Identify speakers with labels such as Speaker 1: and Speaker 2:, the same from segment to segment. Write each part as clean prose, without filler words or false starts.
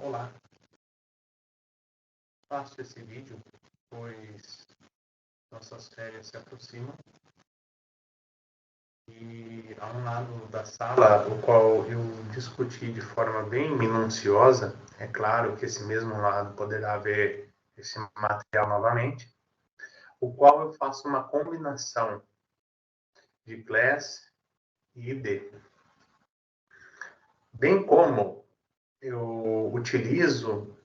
Speaker 1: Olá, faço esse vídeo pois nossas férias se aproximam e há um lado da sala o qual eu discuti de forma bem minuciosa. É claro que esse mesmo lado poderá ver esse material novamente, o qual eu faço uma combinação de class e ID, bem como eu utilizo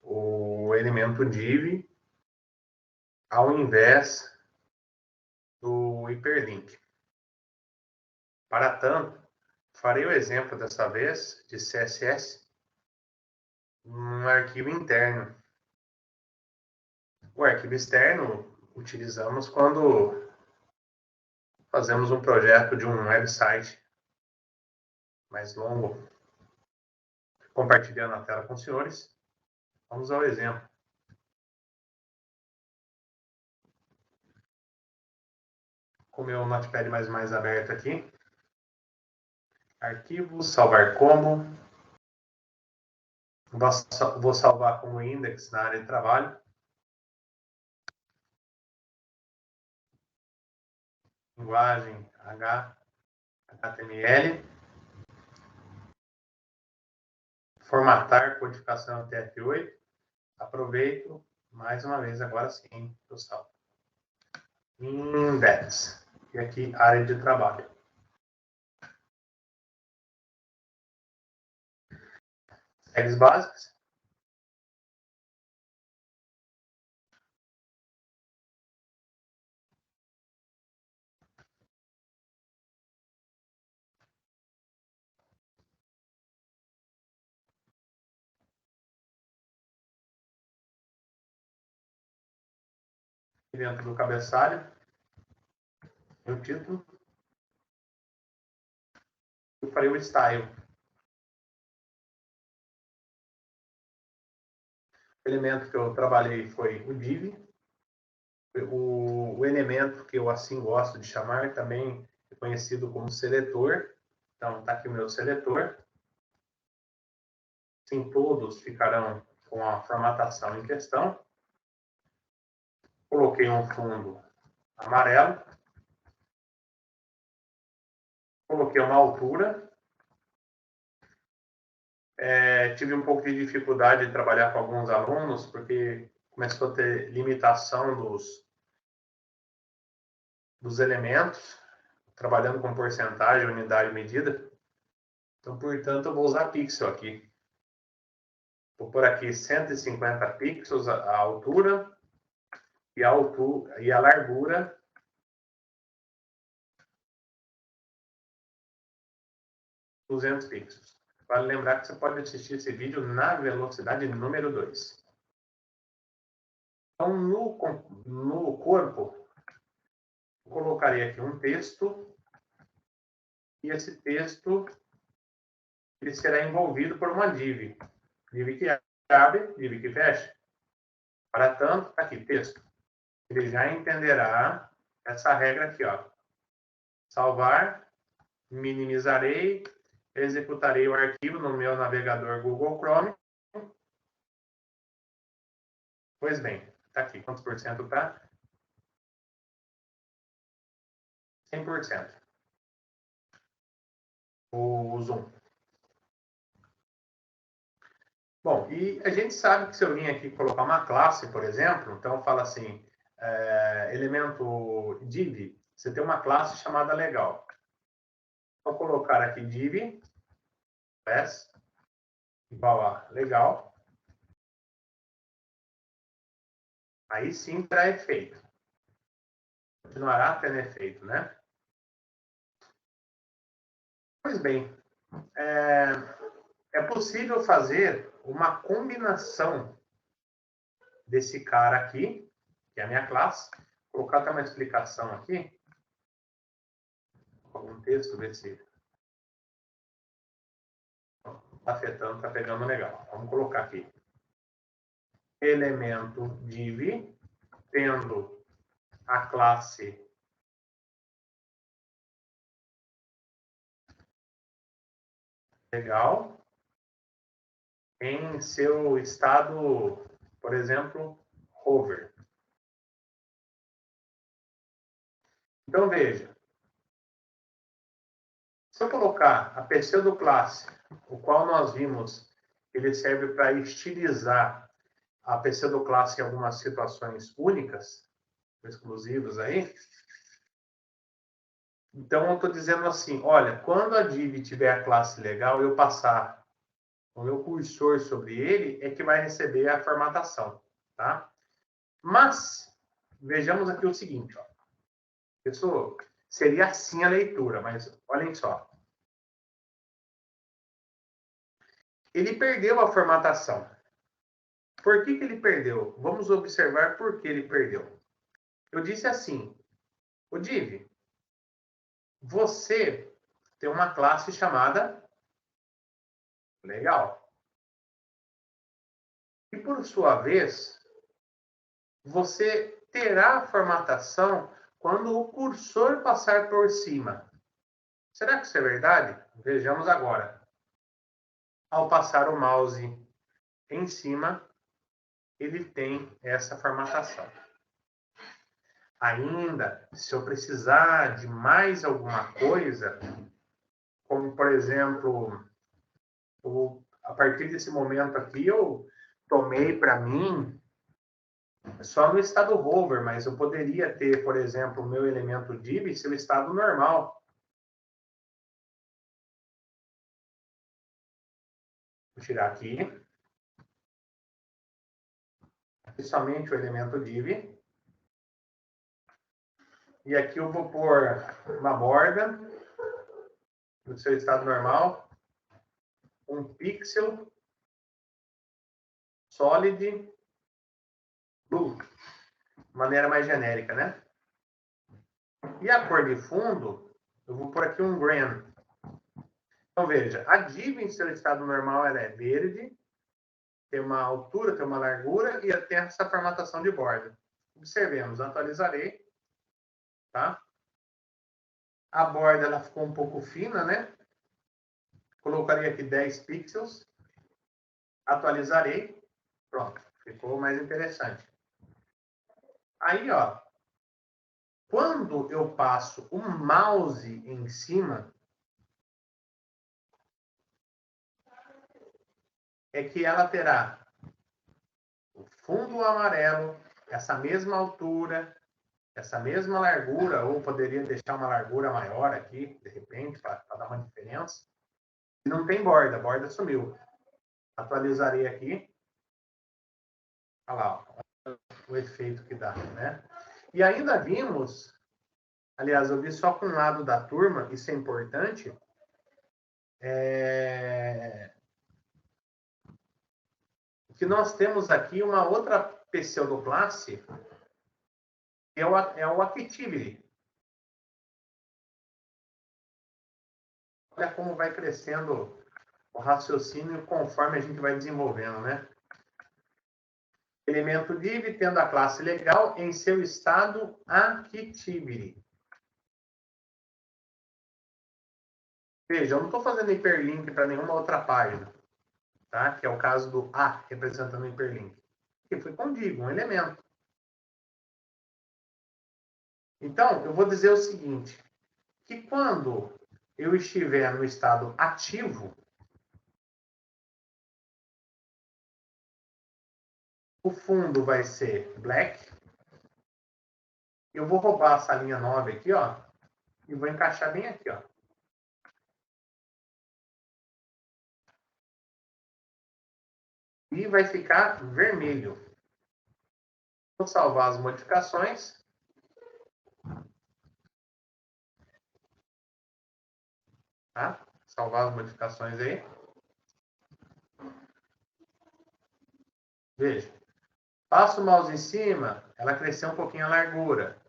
Speaker 1: o elemento div ao invés do hiperlink. Para tanto, farei o exemplo dessa vez de CSS num arquivo interno. O arquivo externo utilizamos quando fazemos um projeto de um website mais longo. Compartilhando a tela com os senhores, vamos ao exemplo. Com o meu Notepad++ aberto aqui. Arquivos, salvar como. Vou salvar como index na área de trabalho. Linguagem HTML. Formatar codificação TF8. Aproveito mais uma vez, agora sim, o salvo. Index. E aqui, área de trabalho. Tags básicas. Dentro do cabeçalho, o título. Eu farei o style. O elemento que eu trabalhei foi o div. O elemento que eu assim gosto de chamar também é conhecido como seletor. Então, está aqui o meu seletor. Sim, todos ficarão com a formatação em questão. Coloquei um fundo amarelo. Coloquei uma altura. Tive um pouco de dificuldade de trabalhar com alguns alunos, porque começou a ter limitação dos elementos, trabalhando com porcentagem, unidade, medida. Então, portanto, eu vou usar pixel aqui. Vou pôr aqui 150 pixels a altura e a largura de 200 pixels. Vale lembrar que você pode assistir esse vídeo na velocidade número 2. Então, no corpo, eu colocarei aqui um texto e esse texto ele será envolvido por uma div. Div que abre, div que fecha. Para tanto, está aqui, texto. Ele já entenderá essa regra aqui, ó. Salvar, minimizarei, executarei o arquivo no meu navegador Google Chrome. Pois bem, está aqui. Quantos por cento está? 100%. O zoom. Bom, e a gente sabe que se eu vim aqui colocar uma classe, por exemplo, então fala assim, elemento div, você tem uma classe chamada legal. Vou colocar aqui div, class, igual a legal. Aí sim terá efeito. Continuará tendo efeito, né? Pois bem, é possível fazer uma combinação desse cara aqui, que é a minha classe. Vou colocar até uma explicação aqui. Algum texto, ver se está afetando, está pegando legal. Vamos colocar aqui. Elemento div, tendo a classe legal em seu estado, por exemplo, hover. Então, veja. Se eu colocar a pseudoclasse, o qual nós vimos, ele serve para estilizar a pseudoclasse em algumas situações únicas, exclusivas aí. Então, eu estou dizendo assim, olha, quando a div tiver a classe legal, eu passar o meu cursor sobre ele, é que vai receber a formatação, tá? Mas, vejamos aqui o seguinte, ó. Pessoal, seria assim a leitura, mas olhem só. Ele perdeu a formatação. Por que ele perdeu? Vamos observar por que ele perdeu. Eu disse assim, o div, você tem uma classe chamada legal. E por sua vez, você terá a formatação quando o cursor passar por cima. Será que isso é verdade? Vejamos agora. Ao passar o mouse em cima, ele tem essa formatação. Ainda, se eu precisar de mais alguma coisa, como, por exemplo, a partir desse momento aqui, eu tomei para mim só no estado hover, mas eu poderia ter, por exemplo, o meu elemento div seu estado normal. Vou tirar aqui. Aqui somente o elemento div. E aqui eu vou pôr uma borda no seu estado normal. Um pixel solid blue. De maneira mais genérica, né? E a cor de fundo, eu vou pôr aqui um green. Então, veja, a div em seu estado normal ela é verde, tem uma altura, tem uma largura e tem essa formatação de borda. Observemos, atualizarei, tá? A borda ela ficou um pouco fina, né? Colocaria aqui 10 pixels, atualizarei, pronto, ficou mais interessante. Aí, ó, quando eu passo o mouse em cima, é que ela terá o fundo amarelo, essa mesma altura, essa mesma largura, ou poderia deixar uma largura maior aqui, de repente, para dar uma diferença. E não tem borda, a borda sumiu. Atualizarei aqui. Olha lá, ó, o efeito que dá, né? E ainda vimos, aliás, eu vi só com um lado da turma, isso é importante, que nós temos aqui uma outra pseudoclasse, que é o Activity. Olha como vai crescendo o raciocínio conforme a gente vai desenvolvendo, né? Elemento div tendo a classe legal em seu estado Activity. Veja, eu não estou fazendo hiperlink para nenhuma outra página, tá? Que é o caso do A representando o hiperlink. Que foi contigo, um elemento. Então, eu vou dizer o seguinte, que quando eu estiver no estado ativo, o fundo vai ser black. Eu vou roubar essa linha 9 aqui, ó, e vou encaixar bem aqui, ó. E vai ficar vermelho. Vou salvar as modificações. Tá? Salvar as modificações aí. Veja. Passo o mouse em cima, ela cresceu um pouquinho a largura.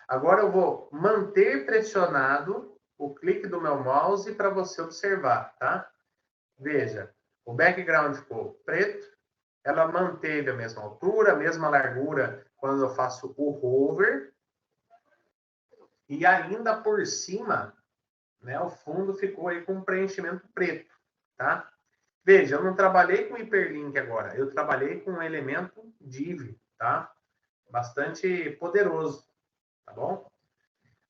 Speaker 1: Agora eu vou manter pressionado o clique do meu mouse para você observar, tá? Veja, o background ficou preto, ela manteve a mesma altura, a mesma largura quando eu faço o hover, e ainda por cima, né, o fundo ficou aí com um preenchimento preto, tá? Veja, eu não trabalhei com hiperlink agora, eu trabalhei com um elemento div, tá? Bastante poderoso, tá bom?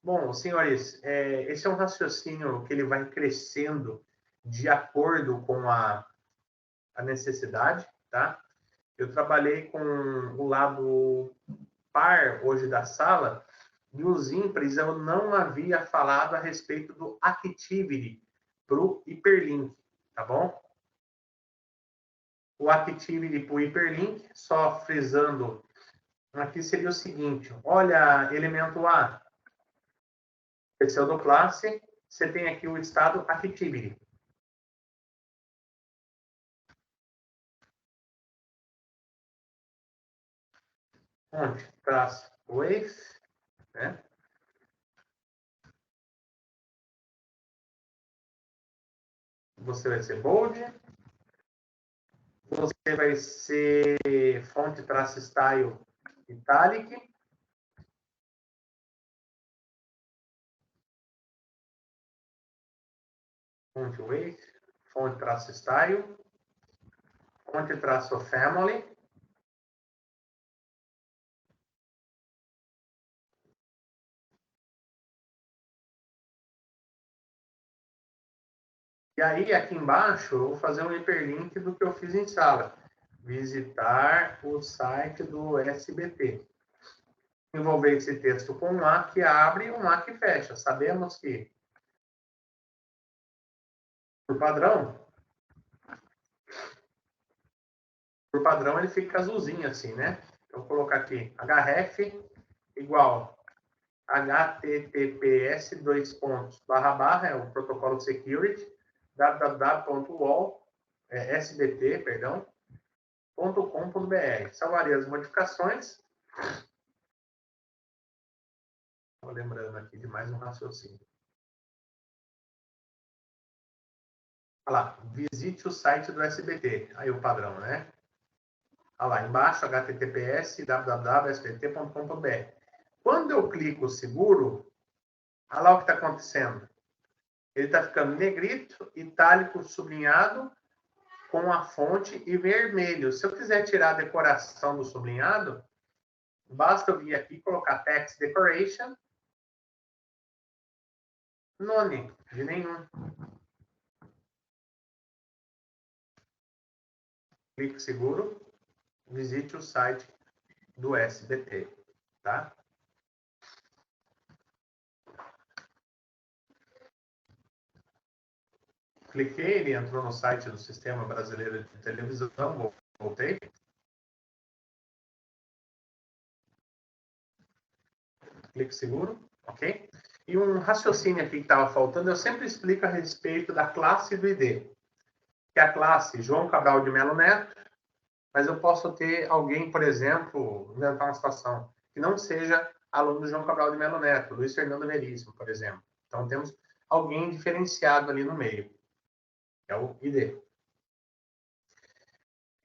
Speaker 1: Bom, senhores, esse é um raciocínio que ele vai crescendo de acordo com a necessidade, tá? Eu trabalhei com o lado par hoje da sala, e os ímpares eu não havia falado a respeito do activity para o hiperlink, tá bom? O activity para o hiperlink, só frisando, aqui seria o seguinte, olha, elemento A, pseudoclasse, você tem aqui o estado activity. Onde? Traço wave, né? Você vai ser bold. Você vai ser fonte traço style italic. Fonte weight, fonte traço style, fonte traço family. E aí, aqui embaixo, eu vou fazer um hiperlink do que eu fiz em sala. Visitar o site do SBT. Envolver esse texto com um A que abre e um A que fecha. Sabemos que, por padrão ele fica azulzinho assim, né? Eu vou colocar aqui href igual https é o protocolo de security www.sbt.com.br. Salvarei as modificações. Estou lembrando aqui de mais um raciocínio. Olha lá, visite o site do SBT. Aí o padrão, né? Olha lá, embaixo, https www.sbt.com.br. Quando eu clico seguro, olha lá o que está acontecendo. Ele está ficando negrito, itálico, sublinhado, com a fonte e vermelho. Se eu quiser tirar a decoração do sublinhado, basta eu vir aqui e colocar text decoration, none, de nenhum. Clique seguro, visite o site do SBT, tá? Cliquei, ele entrou no site do Sistema Brasileiro de Televisão, voltei. Clique seguro, ok? E um raciocínio aqui que estava faltando, eu sempre explico a respeito da classe do ID. Que é a classe João Cabral de Melo Neto, mas eu posso ter alguém, por exemplo, inventar uma situação, que não seja aluno do João Cabral de Melo Neto, Luiz Fernando Veríssimo, por exemplo. Então, temos alguém diferenciado ali no meio, que é o ID.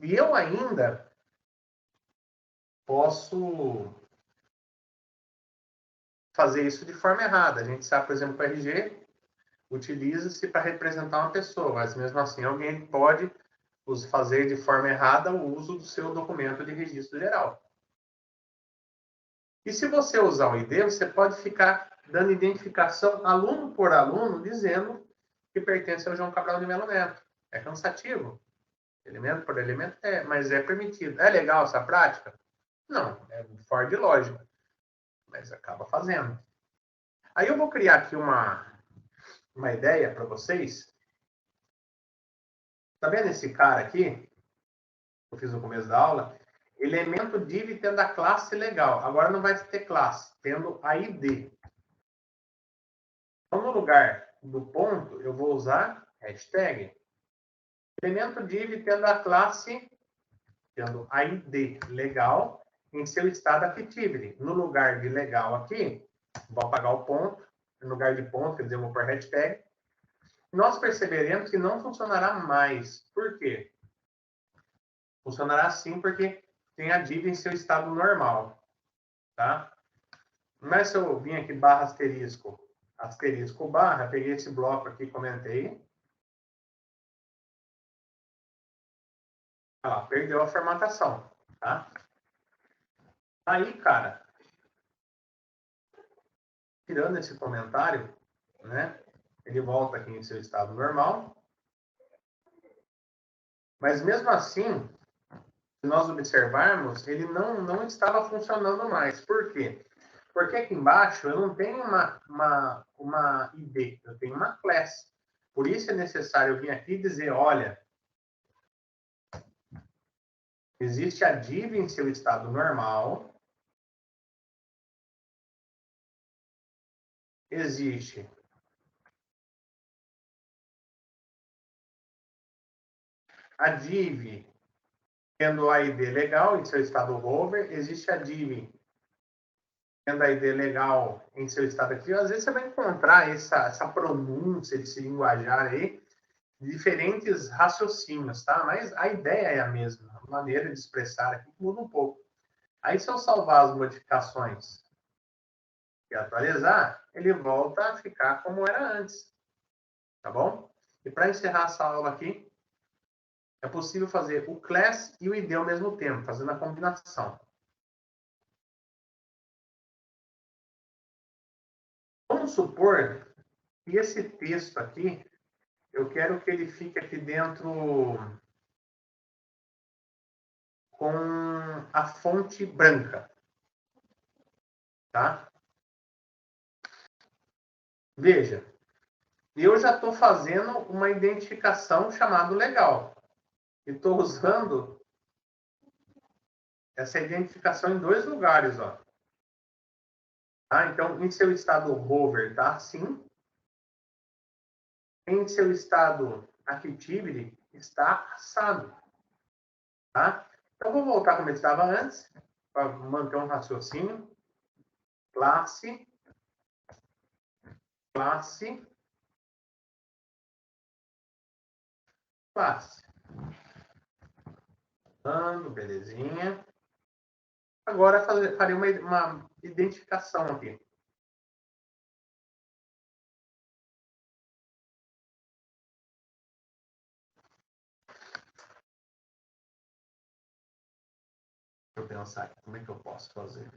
Speaker 1: E eu ainda posso fazer isso de forma errada. A gente sabe, por exemplo, que o RG utiliza-se para representar uma pessoa, mas mesmo assim alguém pode fazer de forma errada o uso do seu documento de registro geral. E se você usar o ID, você pode ficar dando identificação aluno por aluno, dizendo que pertence ao João Cabral de Melo Neto. É cansativo. Elemento por elemento, mas é permitido. É legal essa prática? Não, é fora de lógica. Mas acaba fazendo. Aí eu vou criar aqui uma ideia para vocês. Tá vendo esse cara aqui? Que eu fiz no começo da aula. Elemento div tendo a classe legal. Agora não vai ter classe, tendo a ID. Então, no lugar do ponto, eu vou usar hashtag. Elemento div tendo a classe, tendo a ID legal, em seu estado activity. No lugar de legal aqui, vou apagar o ponto. No lugar de ponto, quer dizer, eu vou por hashtag. Nós perceberemos que não funcionará mais. Por quê? Funcionará sim porque tem a div em seu estado normal. Tá? Mas se eu vim aqui barra asterisco, asterisco barra, peguei esse bloco aqui, comentei. Olha lá, perdeu a formatação, tá? Aí, cara, tirando esse comentário, né? Ele volta aqui em seu estado normal. Mas mesmo assim, se nós observarmos, ele não estava funcionando mais. Por quê? Porque aqui embaixo eu não tenho uma ID, eu tenho uma class. Por isso é necessário vir aqui e dizer, olha, existe a div em seu estado normal, existe a div tendo a ID legal em seu estado hover, existe a div tendo a ID legal em seu estado ativo. Às vezes você vai encontrar essa pronúncia desse linguajar aí, diferentes raciocínios, tá? Mas a ideia é a mesma, a maneira de expressar aqui muda um pouco. Aí, se eu salvar as modificações e atualizar, ele volta a ficar como era antes, tá bom? E para encerrar essa aula aqui, é possível fazer o class e o ID ao mesmo tempo, fazendo a combinação. Vamos supor que esse texto aqui, eu quero que ele fique aqui dentro com a fonte branca, tá? Veja, eu já estou fazendo uma identificação chamada legal. E estou usando essa identificação em dois lugares, ó. Tá? Então, em seu estado hover, tá assim. Em seu estado activity, está assado. Tá? Então, vou voltar como estava antes, para manter um raciocínio. Classe, classe, classe. Belezinha. Agora, farei uma identificação aqui. Deixa eu pensar aqui, como é que eu posso fazer?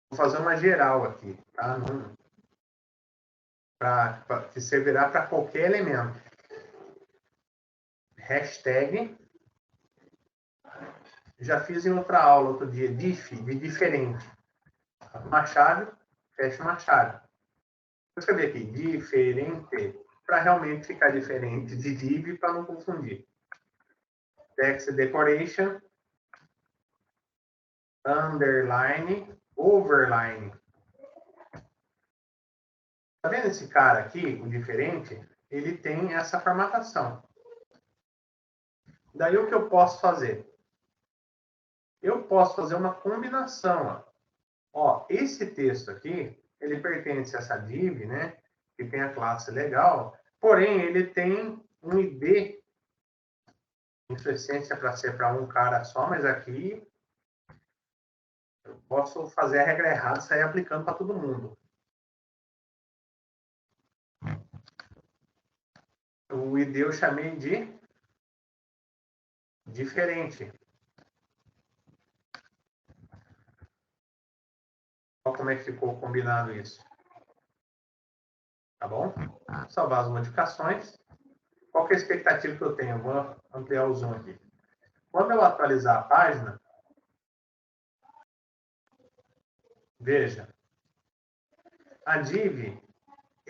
Speaker 1: Vou fazer uma geral aqui, tá? Que servirá para qualquer elemento. Hashtag. Já fiz em outra aula, outro dia, diff, de diferente. Uma chave, fecha uma chave. Vou escrever aqui, diferente, para realmente ficar diferente de div, para não confundir. Text decoration, underline, overline. Tá vendo esse cara aqui, o diferente? Ele tem essa formatação. Daí o que eu posso fazer? Eu posso fazer uma combinação. Ó, esse texto aqui, ele pertence a essa div, né? Que tem a classe legal, porém ele tem um ID, em sua essência, para ser para um cara só, mas aqui eu posso fazer a regra errada e sair aplicando para todo mundo. O ID eu chamei de diferente. Olha como é que ficou combinado isso. Tá bom? Salvar as modificações. Qual que é a expectativa que eu tenho? Eu vou ampliar o zoom aqui. Quando eu atualizar a página, veja, a div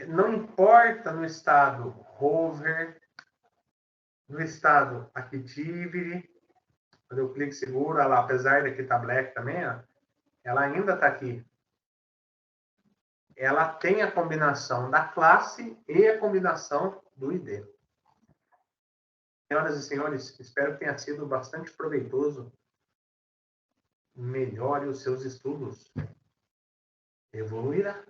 Speaker 1: não importa no estado hover, no estado activity, quando eu clico seguro, ela, apesar de que tá black também, ó, ela ainda está aqui. Ela tem a combinação da classe e a combinação do ID. Senhoras e senhores, espero que tenha sido bastante proveitoso. Melhore os seus estudos. Evoluirá.